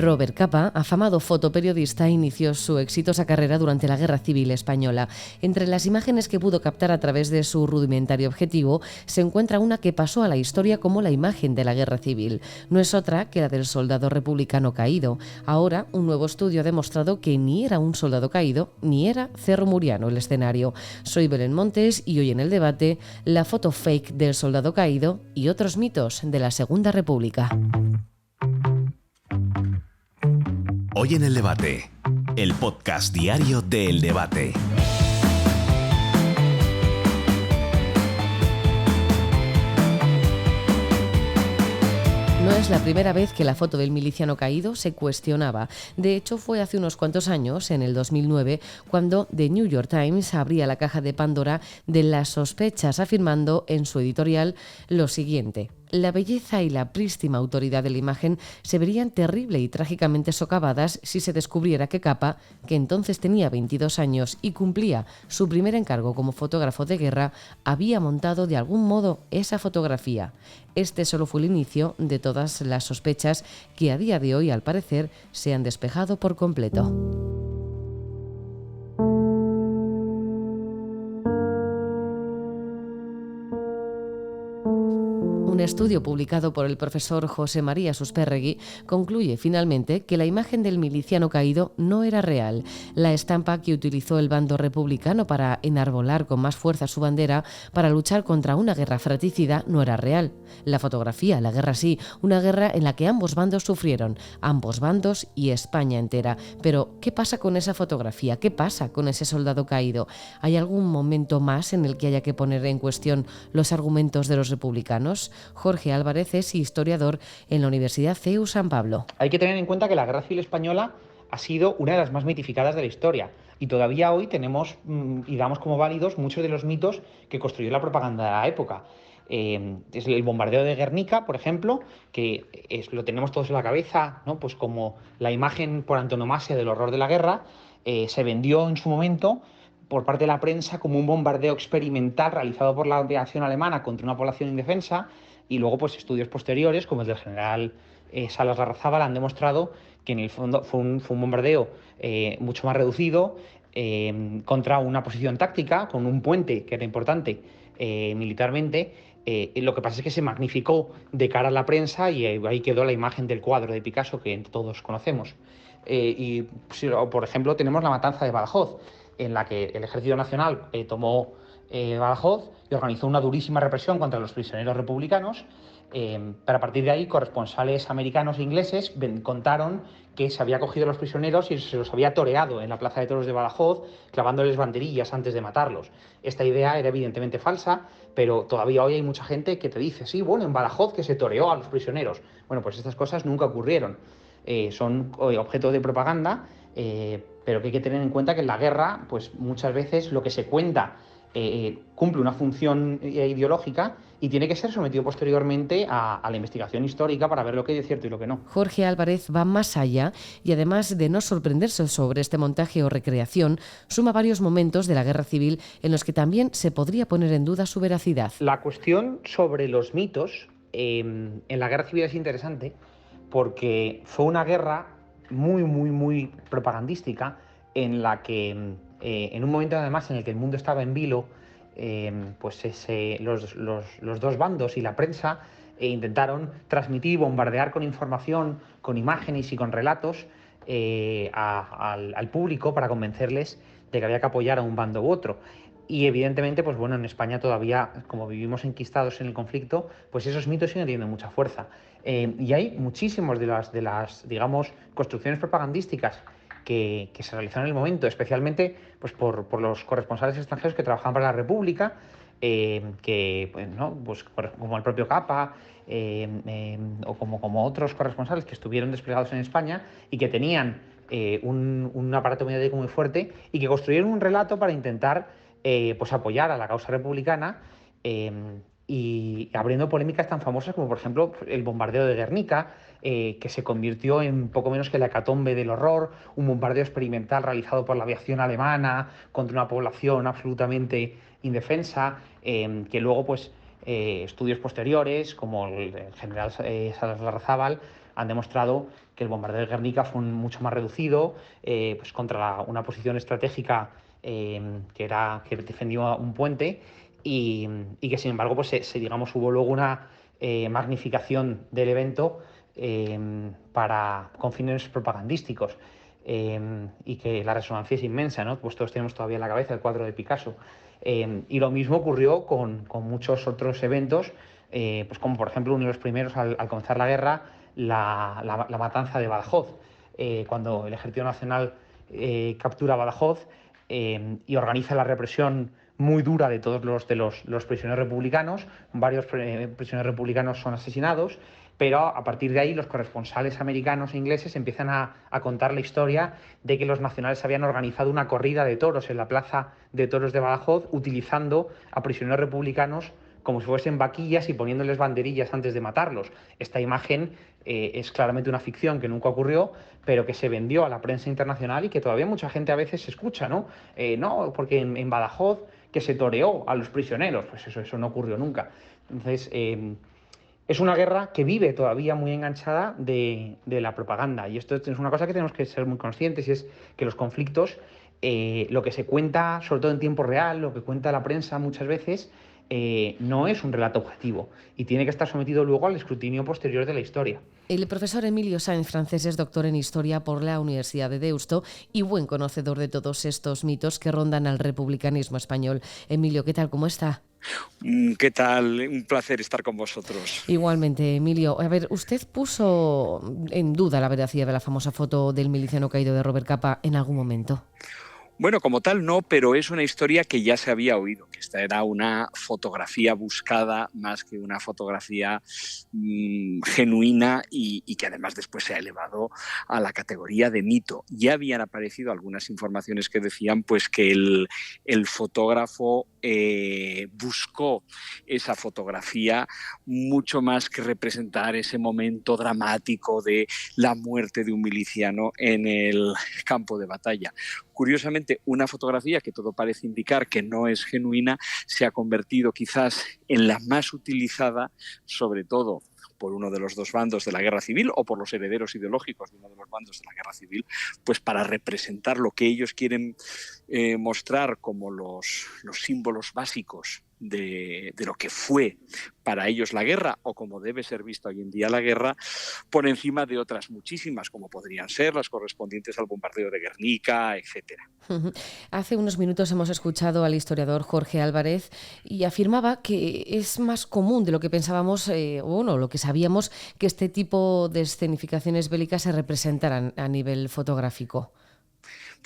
Robert Capa, afamado fotoperiodista, inició su exitosa carrera durante la Guerra Civil Española. Entre las imágenes que pudo captar a través de su rudimentario objetivo se encuentra una que pasó a la historia como la imagen de la Guerra Civil. No es otra que la del soldado republicano caído. Ahora, un nuevo estudio ha demostrado que ni era un soldado caído ni era Cerro Muriano el escenario. Soy Belén Montes y hoy en el debate, la foto fake del soldado caído y otros mitos de la Segunda República. Hoy en el debate, el podcast diario de El Debate. No es la primera vez que la foto del miliciano caído se cuestionaba. De hecho, fue hace unos cuantos años, en el 2009, cuando The New York Times abría la caja de Pandora de las sospechas, afirmando en su editorial lo siguiente: la belleza y la prístima autoridad de la imagen se verían terrible y trágicamente socavadas si se descubriera que Capa, que entonces tenía 22 años y cumplía su primer encargo como fotógrafo de guerra, había montado de algún modo esa fotografía. Este solo fue el inicio de todas las sospechas que a día de hoy, al parecer, se han despejado por completo. Un estudio publicado por el profesor José María Susperregui concluye finalmente que la imagen del miliciano caído no era real. La estampa que utilizó el bando republicano para enarbolar con más fuerza su bandera para luchar contra una guerra fratricida no era real. La fotografía, la guerra sí, una guerra en la que ambos bandos sufrieron, ambos bandos y España entera. Pero, ¿qué pasa con esa fotografía? ¿Qué pasa con ese soldado caído? ¿Hay algún momento más en el que haya que poner en cuestión los argumentos de los republicanos? Jorge Álvarez es historiador en la Universidad CEU San Pablo. Hay que tener en cuenta que la Guerra Civil Española ha sido una de las más mitificadas de la historia y todavía hoy tenemos y damos como válidos muchos de los mitos que construyó la propaganda de la época. Es el bombardeo de Guernica, por ejemplo, que lo tenemos todos en la cabeza, ¿no? Pues como la imagen por antonomasia del horror de la guerra. Se vendió en su momento por parte de la prensa como un bombardeo experimental realizado por la aviación alemana contra una población indefensa, y luego pues estudios posteriores, como el del general Salas Larrazábal, han demostrado que en el fondo fue un bombardeo mucho más reducido contra una posición táctica, con un puente que era importante militarmente. Lo que pasa es que se magnificó de cara a la prensa y ahí quedó la imagen del cuadro de Picasso que todos conocemos. Por ejemplo, tenemos la matanza de Badajoz, en la que el Ejército Nacional tomó Badajoz y organizó una durísima represión contra los prisioneros republicanos. Pero a partir de ahí, corresponsales americanos e ingleses contaron que se había cogido a los prisioneros y se los había toreado en la Plaza de Toros de Badajoz, clavándoles banderillas antes de matarlos. Esta idea era evidentemente falsa, pero todavía hoy hay mucha gente que te dice: sí, bueno, en Badajoz que se toreó a los prisioneros. Bueno, pues estas cosas nunca ocurrieron. Son objeto de propaganda, pero que hay que tener en cuenta que en la guerra, pues muchas veces lo que se cuenta cumple una función ideológica y tiene que ser sometido posteriormente a la investigación histórica para ver lo que es cierto y lo que no. Jorge Álvarez va más allá y, además de no sorprenderse sobre este montaje o recreación, suma varios momentos de la Guerra Civil en los que también se podría poner en duda su veracidad. La cuestión sobre los mitos en la Guerra Civil es interesante porque fue una guerra muy propagandística, en la que en un momento además en el que el mundo estaba en vilo, los dos bandos y la prensa intentaron transmitir, bombardear con información, con imágenes y con relatos al público para convencerles de que había que apoyar a un bando u otro. Y evidentemente, pues bueno, en España todavía, como vivimos enquistados en el conflicto, pues esos mitos siguen teniendo mucha fuerza. Y hay muchísimos de las, digamos, construcciones propagandísticas que se realizaron en el momento, especialmente pues por los corresponsales extranjeros que trabajaban para la República, pues, como el propio Capa, o como otros corresponsales que estuvieron desplegados en España y que tenían un aparato mediático muy fuerte y que construyeron un relato para intentar pues apoyar a la causa republicana, y abriendo polémicas tan famosas como, por ejemplo, el bombardeo de Guernica, que se convirtió en poco menos que la hecatombe del horror, un bombardeo experimental realizado por la aviación alemana contra una población absolutamente indefensa, que luego pues Estudios posteriores, como el general Salazar-Larrazábal, han demostrado que el bombardeo de Guernica fue mucho más reducido, pues contra una posición estratégica que defendía un puente, y que sin embargo pues digamos, hubo luego una magnificación del evento con fines propagandísticos, y que la resonancia es inmensa, ¿no? Pues todos tenemos todavía en la cabeza el cuadro de Picasso. Y lo mismo ocurrió con muchos otros eventos, pues como por ejemplo uno de los primeros al comenzar la guerra, la matanza de Badajoz, cuando el Ejército Nacional captura Badajoz y organiza la represión muy dura de todos los prisioneros republicanos. Varios prisioneros republicanos son asesinados, pero a partir de ahí los corresponsales americanos e ingleses empiezan a contar la historia de que los nacionales habían organizado una corrida de toros en la plaza de toros de Badajoz, utilizando a prisioneros republicanos como si fuesen vaquillas y poniéndoles banderillas antes de matarlos. Esta imagen es claramente una ficción que nunca ocurrió, pero que se vendió a la prensa internacional y que todavía mucha gente a veces escucha, ¿no? No, porque en Badajoz que se toreó a los prisioneros, pues eso no ocurrió nunca. Entonces, es una guerra que vive todavía muy enganchada de la propaganda, y esto es una cosa que tenemos que ser muy conscientes, y es que los conflictos, lo que se cuenta, sobre todo en tiempo real, lo que cuenta la prensa muchas veces, no es un relato objetivo y tiene que estar sometido luego al escrutinio posterior de la historia. El profesor Emilio Sáenz Francés es doctor en Historia por la Universidad de Deusto y buen conocedor de todos estos mitos que rondan al republicanismo español. Emilio, ¿qué tal? ¿Cómo está? ¿Qué tal? Un placer estar con vosotros. Igualmente, Emilio. A ver, usted puso en duda la veracidad de la famosa foto del miliciano caído de Robert Capa en algún momento. Bueno, como tal no, pero es una historia que ya se había oído, que esta era una fotografía buscada más que una fotografía genuina y que además después se ha elevado a la categoría de mito. Ya habían aparecido algunas informaciones que decían pues que el fotógrafo buscó esa fotografía mucho más que representar ese momento dramático de la muerte de un miliciano en el campo de batalla. Curiosamente, una fotografía que todo parece indicar que no es genuina se ha convertido quizás en la más utilizada, sobre todo por uno de los dos bandos de la guerra civil o por los herederos ideológicos de uno de los bandos de la guerra civil, pues para representar lo que ellos quieren mostrar como los símbolos básicos de lo que fue para ellos la guerra, o como debe ser vista hoy en día la guerra, por encima de otras muchísimas, como podrían ser las correspondientes al bombardeo de Guernica, etcétera. Hace unos minutos hemos escuchado al historiador Jorge Álvarez y afirmaba que es más común de lo que pensábamos, lo que sabíamos, que este tipo de escenificaciones bélicas se representaran a nivel fotográfico.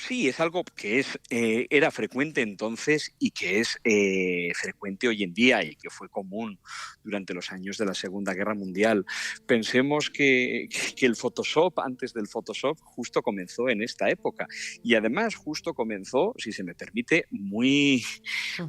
Sí, es algo que era frecuente entonces y que es frecuente hoy en día y que fue común durante los años de la Segunda Guerra Mundial. Pensemos que el Photoshop, antes del Photoshop, justo comenzó en esta época y además justo comenzó, si se me permite, muy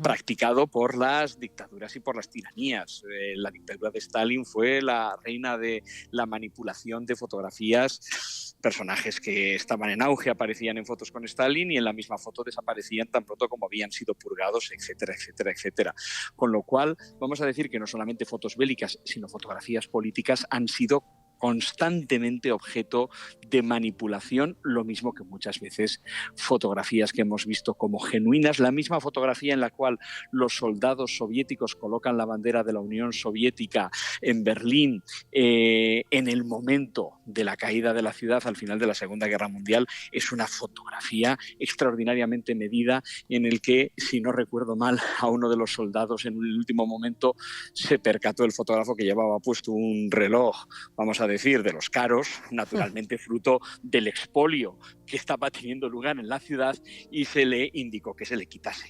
practicado por las dictaduras y por las tiranías. La dictadura de Stalin fue la reina de la manipulación de fotografías. Personajes que estaban en auge aparecían en fotos con Stalin y en la misma foto desaparecían tan pronto como habían sido purgados, etcétera, etcétera, etcétera. Con lo cual, vamos a decir que no solamente fotos bélicas, sino fotografías políticas han sido constantemente objeto de manipulación, lo mismo que muchas veces fotografías que hemos visto como genuinas. La misma fotografía en la cual los soldados soviéticos colocan la bandera de la Unión Soviética en Berlín en el momento de la caída de la ciudad al final de la Segunda Guerra Mundial es una fotografía extraordinariamente medida en el que, si no recuerdo mal, a uno de los soldados en el último momento se percató el fotógrafo que llevaba puesto un reloj, vamos a decir, de los caros, naturalmente fruto del expolio que estaba teniendo lugar en la ciudad, y se le indicó que se le quitase.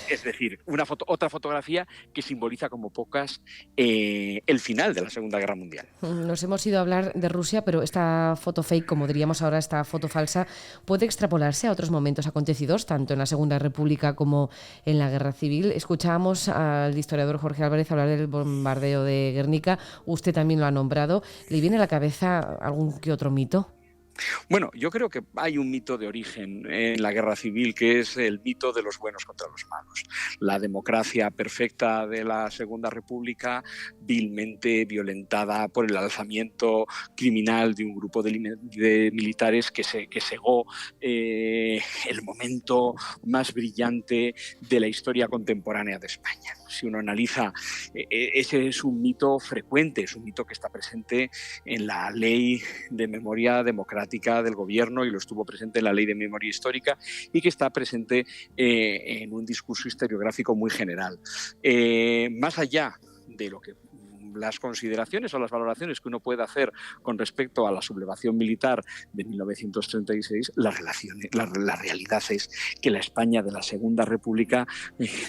Es decir, otra fotografía que simboliza como pocas el final de la Segunda Guerra Mundial. Nos hemos ido a hablar de Rusia, pero esta foto fake, como diríamos ahora, esta foto falsa, puede extrapolarse a otros momentos acontecidos, tanto en la Segunda República como en la Guerra Civil. Escuchábamos al historiador Jorge Álvarez hablar del bombardeo de Guernica, usted también lo ha nombrado. ¿Le viene a la cabeza algún que otro mito? Bueno, yo creo que hay un mito de origen en la guerra civil, que es el mito de los buenos contra los malos. La democracia perfecta de la Segunda República, vilmente violentada por el alzamiento criminal de un grupo de militares que cegó el momento más brillante de la historia contemporánea de España. Si uno analiza, ese es un mito frecuente, es un mito que está presente en la Ley de Memoria Democrática del Gobierno, y lo estuvo presente en la Ley de Memoria Histórica, y que está presente en un discurso historiográfico muy general. Más allá de lo que las consideraciones o las valoraciones que uno puede hacer con respecto a la sublevación militar de 1936, la realidad es que la España de la Segunda República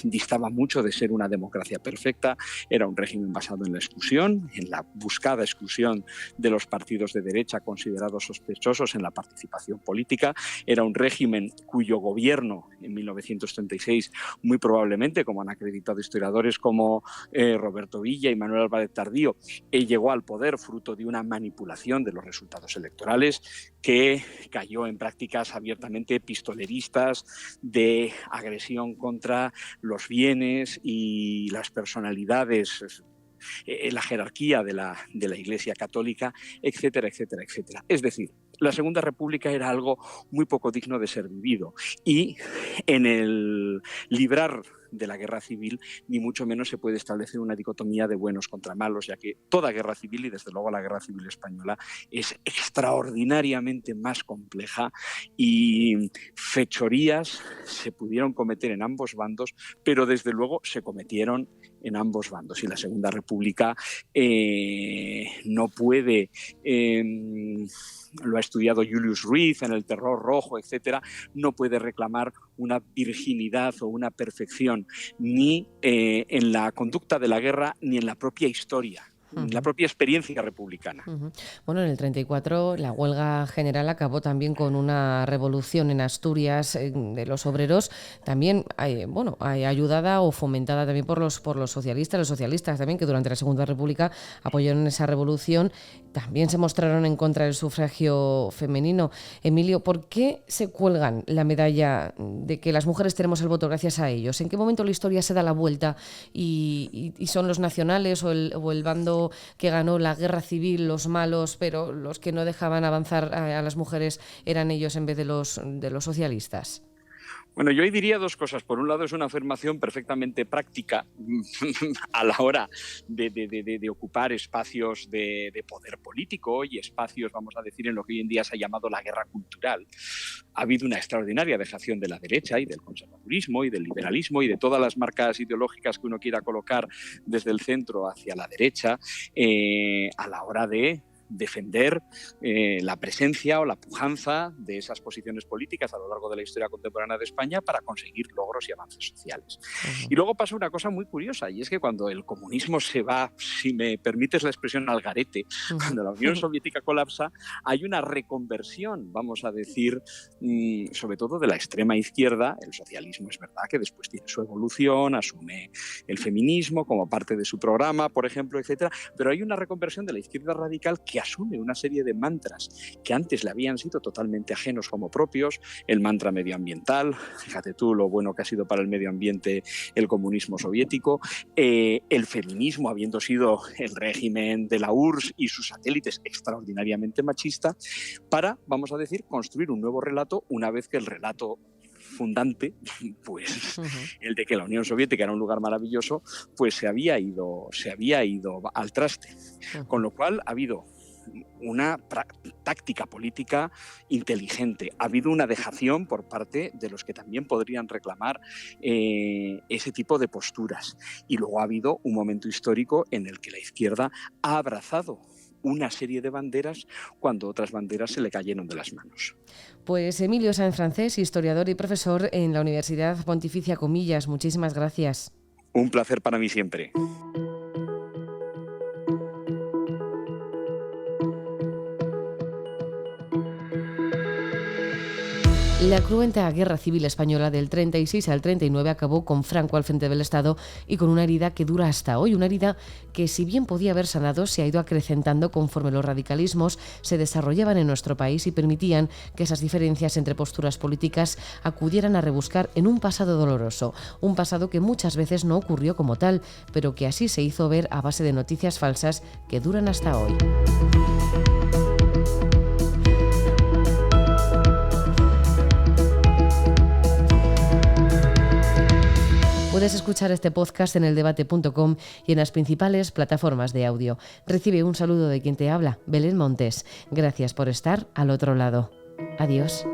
distaba mucho de ser una democracia perfecta. Era un régimen basado en la exclusión, en la buscada exclusión de los partidos de derecha considerados sospechosos en la participación política. Era un régimen cuyo gobierno en 1936, muy probablemente, como han acreditado historiadores como Roberto Villa y Manuel Álvarez Tardío, llegó al poder fruto de una manipulación de los resultados electorales que cayó en prácticas abiertamente epistoleristas de agresión contra los bienes y las personalidades, la jerarquía de la Iglesia Católica, etcétera, etcétera, etcétera. Es decir, la Segunda República era algo muy poco digno de ser vivido, y en el librar de la guerra civil ni mucho menos se puede establecer una dicotomía de buenos contra malos, ya que toda guerra civil, y desde luego la guerra civil española, es extraordinariamente más compleja, y fechorías se pudieron cometer en ambos bandos, pero desde luego se cometieron en ambos bandos, y la Segunda República no puede, lo ha estudiado Julius Ruiz en El Terror Rojo, etcétera, no puede reclamar una virginidad o una perfección ni en la conducta de la guerra ni en la propia historia, la propia experiencia republicana. Bueno, en el 34 la huelga general acabó también con una revolución en Asturias de los obreros, también ayudada o fomentada también por los socialistas, los socialistas también, que durante la Segunda República apoyaron esa revolución, también se mostraron en contra del sufragio femenino. Emilio, ¿por qué se cuelgan la medalla de que las mujeres tenemos el voto gracias a ellos? ¿En qué momento la historia se da la vuelta y son los nacionales o el bando que ganó la guerra civil los malos, pero los que no dejaban avanzar a las mujeres eran ellos en vez de los socialistas? Bueno, yo ahí diría dos cosas. Por un lado, es una afirmación perfectamente práctica a la hora de ocupar espacios de poder político y espacios, vamos a decir, en lo que hoy en día se ha llamado la guerra cultural. Ha habido una extraordinaria dejación de la derecha y del conservadurismo y del liberalismo y de todas las marcas ideológicas que uno quiera colocar desde el centro hacia la derecha a la hora de defender la presencia o la pujanza de esas posiciones políticas a lo largo de la historia contemporánea de España para conseguir logros y avances sociales. Y luego pasa una cosa muy curiosa, y es que cuando el comunismo se va, si me permites la expresión, al garete, cuando la Unión Soviética colapsa, hay una reconversión, vamos a decir, sobre todo de la extrema izquierda. El socialismo es verdad que después tiene su evolución, asume el feminismo como parte de su programa, por ejemplo, etcétera, pero hay una reconversión de la izquierda radical que asume una serie de mantras que antes le habían sido totalmente ajenos como propios. El mantra medioambiental, fíjate tú lo bueno que ha sido para el medio ambiente el comunismo soviético, el feminismo, habiendo sido el régimen de la URSS y sus satélites extraordinariamente machista, para, vamos a decir, construir un nuevo relato una vez que el relato fundante, pues el de que la Unión Soviética era un lugar maravilloso, pues se había ido al traste. Con lo cual ha habido una táctica política inteligente, ha habido una dejación por parte de los que también podrían reclamar ese tipo de posturas, y luego ha habido un momento histórico en el que la izquierda ha abrazado una serie de banderas cuando otras banderas se le cayeron de las manos. Pues Emilio Sáenz Francés, historiador y profesor en la Universidad Pontificia Comillas, muchísimas gracias. Un placer para mí siempre. La cruenta guerra civil española del 36 al 39 acabó con Franco al frente del Estado y con una herida que dura hasta hoy, una herida que, si bien podía haber sanado, se ha ido acrecentando conforme los radicalismos se desarrollaban en nuestro país y permitían que esas diferencias entre posturas políticas acudieran a rebuscar en un pasado doloroso, un pasado que muchas veces no ocurrió como tal, pero que así se hizo ver a base de noticias falsas que duran hasta hoy. Puedes escuchar este podcast en eldebate.com y en las principales plataformas de audio. Recibe un saludo de quien te habla, Belén Montes. Gracias por estar al otro lado. Adiós.